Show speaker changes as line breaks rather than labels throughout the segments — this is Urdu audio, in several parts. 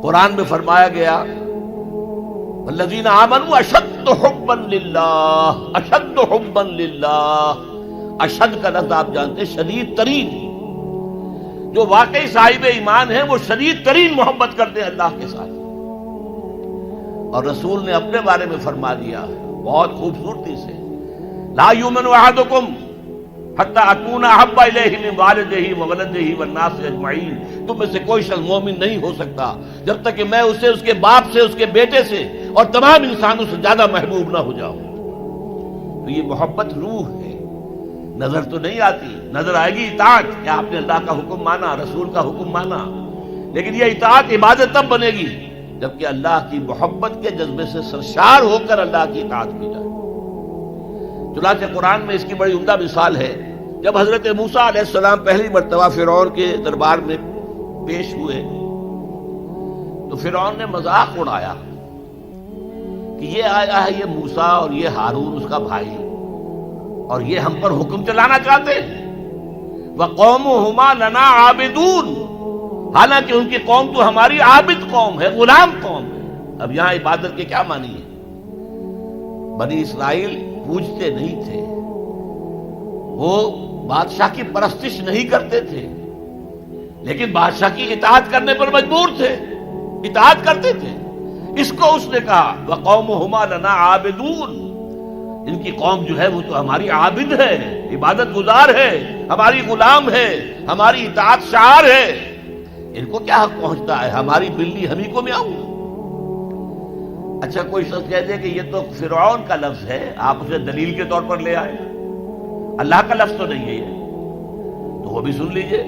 قرآن میں فرمایا گیا والذین آمنوا اشد حبا للہ، اشد حبا للہ، اشد کا لفظ آپ جانتے ہیں شدید ترین، جو واقعی صاحب ایمان ہیں وہ شدید ترین محبت کرتے ہیں اللہ کے ساتھ۔ اور رسول نے اپنے بارے میں فرما دیا بہت خوبصورتی سے، لا یؤمن احدکم حتی اکون احب الیہ من والدہ وولدہ والناس اجمعین، تم میں سے کوئی شخص مومن نہیں ہو سکتا جب تک کہ میں اسے اس کے باپ سے، اس کے بیٹے سے اور تمام انسانوں سے زیادہ محبوب نہ ہو جاؤں۔ تو یہ محبت روح ہے، نظر تو نہیں آتی، نظر آئے گی اطاعت کہ آپ نے اللہ کا حکم مانا، رسول کا حکم مانا، لیکن یہ اطاعت عبادت تب بنے گی جبکہ اللہ کی محبت کے جذبے سے سرشار ہو کر اللہ کی اطاعت کی جائے۔ چنانچہ قرآن میں اس کی بڑی عمدہ مثال ہے، جب حضرت موسیٰ علیہ السلام پہلی مرتبہ فرعون کے دربار میں پیش ہوئے تو فرعون نے مذاق اڑایا کہ یہ آیا ہے یہ موسیٰ اور یہ ہارون اس کا بھائی، اور یہ ہم پر حکم چلانا چاہتے ہیں، وَقَوْمُهُمَا لَنَا عَابِدُونَ، حالانکہ ان کی قوم تو ہماری عابد قوم ہے، غلام قوم ہے۔ اب یہاں عبادت کے کیا معنی ہے؟ بنی اسرائیل پوجتے نہیں تھے، وہ بادشاہ کی پرستش نہیں کرتے تھے، لیکن بادشاہ کی اطاعت کرنے پر مجبور تھے، اطاعت کرتے تھے۔ اس کو اس نے کہا وَقَوْمُهُمَا لَنَا عَابِدُونَ، ان کی قوم جو ہے وہ تو ہماری عابد ہے، عبادت گزار ہے، ہماری غلام ہے، ہماری اطاعت شعار ہے، ان کو کیا حق پہنچتا ہے، ہماری بلی ہم ہی کو میاؤں۔ اچھا کوئی شخص کہہ دے کہ یہ تو فرعون کا لفظ ہے، آپ اسے دلیل کے طور پر لے آئے، اللہ کا لفظ تو نہیں ہے یہ، تو وہ بھی سن لیجئے۔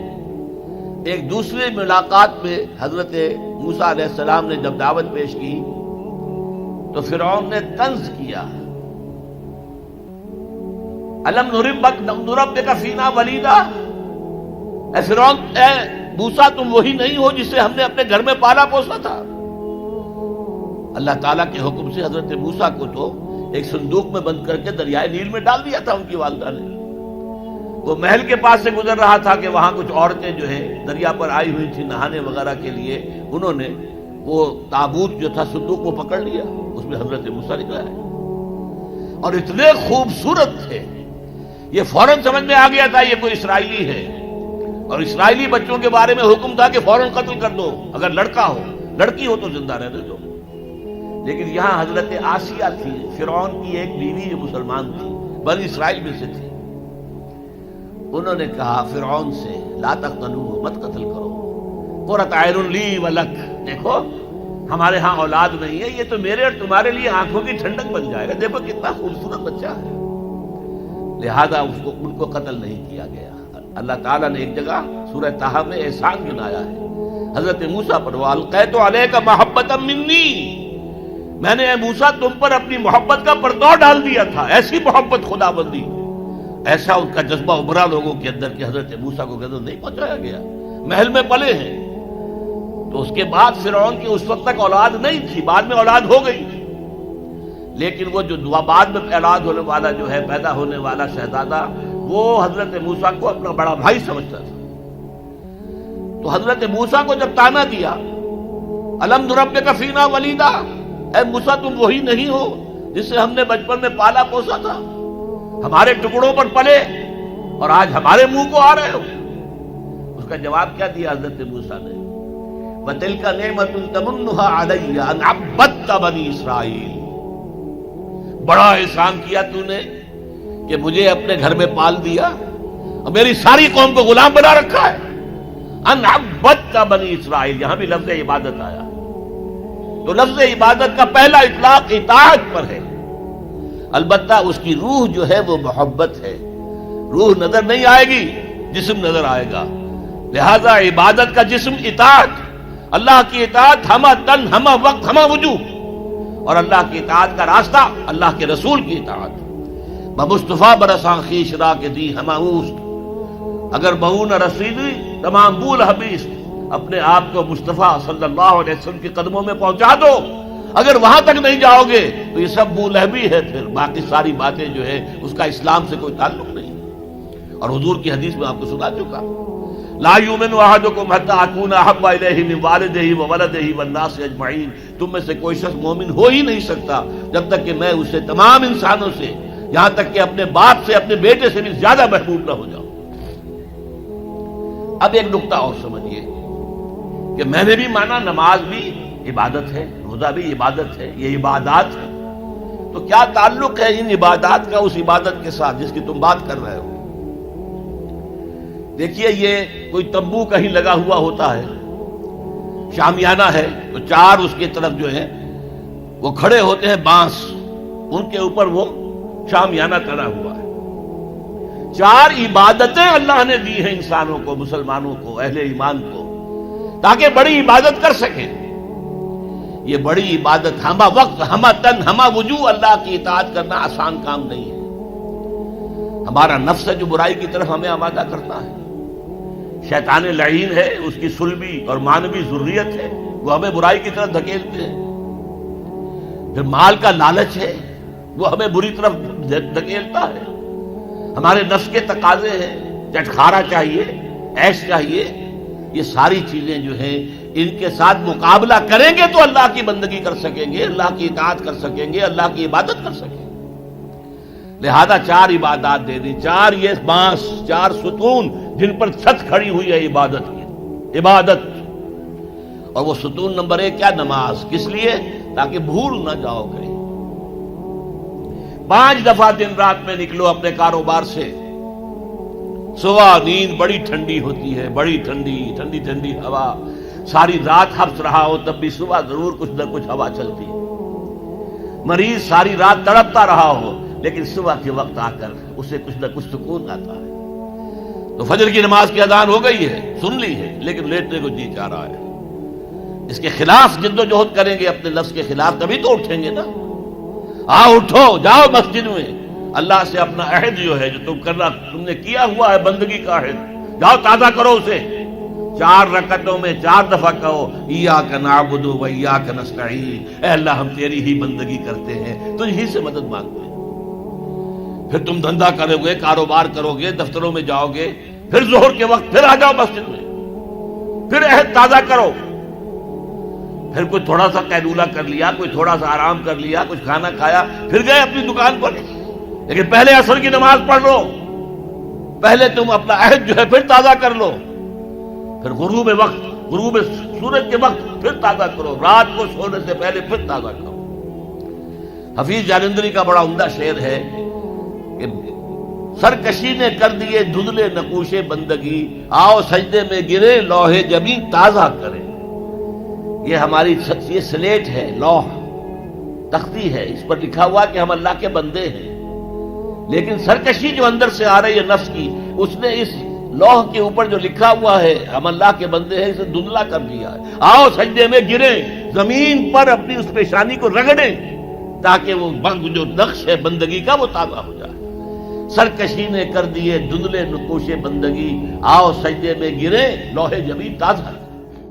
ایک دوسری ملاقات میں حضرت موسیٰ علیہ السلام نے جب دعوت پیش کی تو فرعون نے طنز کیا، الم نربک فینا ولیدا، اے فرعون، اے موسیٰ تم وہی نہیں ہو جسے ہم نے اپنے گھر میں پالا پوسا تھا۔ اللہ تعالیٰ کے حکم سے حضرت موسیٰ کو تو ایک صندوق میں بند کر کے دریائے نیل میں ڈال دیا تھا ان کی والدہ نے۔ وہ محل کے پاس سے گزر رہا تھا کہ وہاں کچھ عورتیں جو ہے دریا پر آئی ہوئی تھی نہانے وغیرہ کے لیے، انہوں نے وہ تابوت جو تھا صندوق وہ پکڑ لیا، اس میں حضرت موسیٰ نکلا ہے، اور اتنے خوبصورت تھے یہ فوراً سمجھ میں آ گیا تھا یہ کوئی اسرائیلی ہے، اور اسرائیلی بچوں کے بارے میں حکم تھا کہ فوراً قتل کر دو، اگر لڑکا ہو، لڑکی ہو تو زندہ رہنے دو۔ لیکن یہاں حضرت آسیہ تھی، فرعون کی ایک بیوی جو مسلمان تھی، بنی اسرائیل میں سے تھی، انہوں نے کہا فرعون سے لا تقتلوہ، مت قتل کرو، قرۃ عین لی ولک، دیکھو ہمارے ہاں اولاد نہیں ہے، یہ تو میرے اور تمہارے لیے آنکھوں کی ٹھنڈک بن جائے گا، دیکھو کتنا خوبصورت بچہ ہے، لہذا ان کو قتل نہیں کیا گیا۔ اللہ تعالیٰ نے ایک جگہ سورہ طٰہٰ میں احسان گنایا ہے حضرت موسیٰ پر، وَأَلْقَيْتُ عَلَيْكَ مَحَبَّةً مِّنِّي، میں نے اے موسیٰ تم پر اپنی محبت کا پردہ ڈال دیا تھا، ایسی محبت خدا بندی، ایسا ان کا جذبہ ابھرا لوگوں کے اندر کہ حضرت موسیٰ کو غضب نہیں پہنچایا گیا، محل میں پلے ہیں۔ تو اس کے بعد فرعون کی اس وقت تک اولاد نہیں تھی، بعد میں اولاد ہو گئی، لیکن وہ جو بعد میں اولاد ہونے والا جو ہے پیدا ہونے والا شہزادہ، وہ حضرت موسیٰ کو اپنا بڑا بھائی سمجھتا تھا۔ تو حضرت موسیٰ کو جب طعنہ دیا الم نربک فینا ولیدا، اے موسیٰ تم وہی نہیں ہو جسے ہم نے بچپن میں پالا پوسا تھا، ہمارے ٹکڑوں پر پلے اور آج ہمارے منہ کو آ رہے ہو۔ اس کا جواب کیا دیا حضرت موسیٰ نے؟ وَتِلْكَ نِعْمَةٌ تَمُنُّهَا عَلَيَّ أَنْ عَبَّدْتَ بَنِي إِسْرَائِيلَ، بڑا احسان کیا تو نے کہ مجھے اپنے گھر میں پال دیا اور میری ساری قوم کو غلام بنا رکھا ہے۔ ان عبدت بنی اسرائیل، یہاں بھی لفظ عبادت آیا، تو لفظ عبادت کا پہلا اطلاق اطاعت پر ہے، البتہ اس کی روح جو ہے وہ محبت ہے، روح نظر نہیں آئے گی، جسم نظر آئے گا، لہذا عبادت کا جسم اطاعت، اللہ کی اطاعت ہمہ تن ہمہ وقت ہمہ وجوہ، اور اللہ کی اطاعت کا راستہ اللہ کے رسول کی اطاعت۔ بمصطفیٰ برساں خیش را کے دی ہمہ اوست، اگر بہون رسیدی تمام بول حبیث، اپنے آپ کو مصطفیٰ صلی اللہ علیہ وسلم کے قدموں میں پہنچا دو، اگر وہاں تک نہیں جاؤ گے تو یہ سب بو لہبی ہے، پھر باقی ساری باتیں جو ہے اس کا اسلام سے کوئی تعلق نہیں، اور حضور کی حدیث میں آپ کو سنا چکا۔ لا یؤمن احدکم حتی اکون احب الیہ من والدہ وولدہ والناس اجمعین، تم میں سے کوئی شخص مومن ہو ہی نہیں سکتا جب تک کہ میں اسے تمام انسانوں سے، یہاں تک کہ اپنے باپ سے، اپنے بیٹے سے بھی زیادہ محبوب نہ ہو جاؤں۔ اب ایک نقطہ اور سمجھیے کہ میں نے بھی مانا نماز بھی عبادت ہے، روزہ بھی عبادت ہے، یہ عبادات ہے، تو کیا تعلق ہے ان عبادات کا اس عبادت کے ساتھ جس کی تم بات کر رہے ہو؟ دیکھیے، یہ کوئی تمبو کہیں لگا ہوا ہوتا ہے، شامیانہ ہے، تو چار اس کی طرف جو ہے وہ کھڑے ہوتے ہیں بانس، ان کے اوپر وہ شامیانہ تنا ہوا ہے۔ چار عبادتیں اللہ نے دی ہیں انسانوں کو، مسلمانوں کو، اہل ایمان کو، تاکہ بڑی عبادت کر سکیں۔ یہ بڑی عبادت ہمہ وقت، ہمہ تن، ہمہ وجوہ اللہ کی اطاعت کرنا آسان کام نہیں ہے۔ ہمارا نفس ہے جو برائی کی طرف ہمیں آمادہ کرتا ہے، شیطان لعین ہے، اس کی صلبی اور مانوی ذریت ہے، وہ ہمیں برائی کی طرف دھکیلتے ہیں۔ پھر مال کا لالچ ہے، وہ ہمیں بری طرف دھکیلتا ہے۔ ہمارے نفس کے تقاضے ہیں، چٹکھارا چاہیے، عیش چاہیے، یہ ساری چیزیں جو ہیں ان کے ساتھ مقابلہ کریں گے تو اللہ کی بندگی کر سکیں گے، اللہ کی اطاعت کر سکیں گے، اللہ کی عبادت کر سکیں گے۔ لہذا چار عبادات دے دی، چار یہ بانس، چار ستون جن پر چھت کھڑی ہوئی ہے عبادت کی، عبادت۔ اور وہ ستون نمبر 1 کیا؟ نماز۔ کس لیے؟ تاکہ بھول نہ جاؤ کہیں۔ 5 دفعہ دن رات میں نکلو اپنے کاروبار سے، صبح نیند بڑی ٹھنڈی ہوتی ہے، بڑی ٹھنڈی ٹھنڈی ٹھنڈی ہوا، ساری رات حبس رہا ہو تب بھی صبح ضرور کچھ نہ کچھ ہوا چلتی ہے۔ مریض ساری رات تڑپتا رہا ہو لیکن صبح کے وقت آ کر اسے کچھ نہ کچھ سکون آتا ہے۔ تو فجر کی نماز کی اذان ہو گئی ہے، سن لی ہے، لیکن لیٹنے کو جی چاہ رہا ہے۔ اس کے خلاف جد و جہد کریں گے، اپنے نفس کے خلاف، تبھی تو اٹھیں گے نا۔ اٹھو، جاؤ مسجد میں، اللہ سے اپنا عہد جو ہے جو تم نے کیا ہوا ہے، بندگی کا عہد، جاؤ تازہ کرو اسے۔ 4 رکعتوں میں 4 دفعہ کہو ایاک نعبد و ایاک نستعین، اے اللہ ہم تیری ہی بندگی کرتے ہیں، تجھ ہی سے مدد مانگتے ہیں۔ پھر تم دھندا کرو گے، کاروبار کرو گے، دفتروں میں جاؤ گے، پھر ظہر کے وقت پھر آ جاؤ مسجد میں، پھر عہد تازہ کرو۔ پھر کوئی تھوڑا سا قیلولہ کر لیا، کوئی تھوڑا سا آرام کر لیا، کچھ کھانا کھایا، پھر گئے اپنی دکان پر، لیکن پہلے عصر کی نماز پڑھ لو، پہلے تم اپنا عہد جو ہے پھر تازہ کر لو، پھر غروب وقت، غروب سورج کے وقت پھر تازہ کرو، رات کو سونے سے پہلے پھر تازہ کرو۔ حفیظ جالندری کا بڑا عمدہ شعر ہے کہ سرکشی نے کر دیے دھندلے نقوش بندگی، آؤ سجدے میں گرے لوح جبین تازہ کرے۔ یہ ہماری یہ سلیٹ ہے، لوح تختی ہے، اس پر لکھا ہوا کہ ہم اللہ کے بندے ہیں، لیکن سرکشی جو اندر سے آ رہی ہے نفس کی، اس نے اس لوح کے اوپر جو لکھا ہوا ہے ہم اللہ کے بندے ہیں، اسے دھندلا کر دیا ہے۔ آؤ سجدے میں گریں، زمین پر اپنی اس پیشانی کو رگڑیں تاکہ وہ جو نقش ہے بندگی کا وہ تازہ ہو جائے۔ سرکشی نے کر دیے دھندلے نقوش بندگی، آؤ سجدے میں گریں لوح جبین تازہ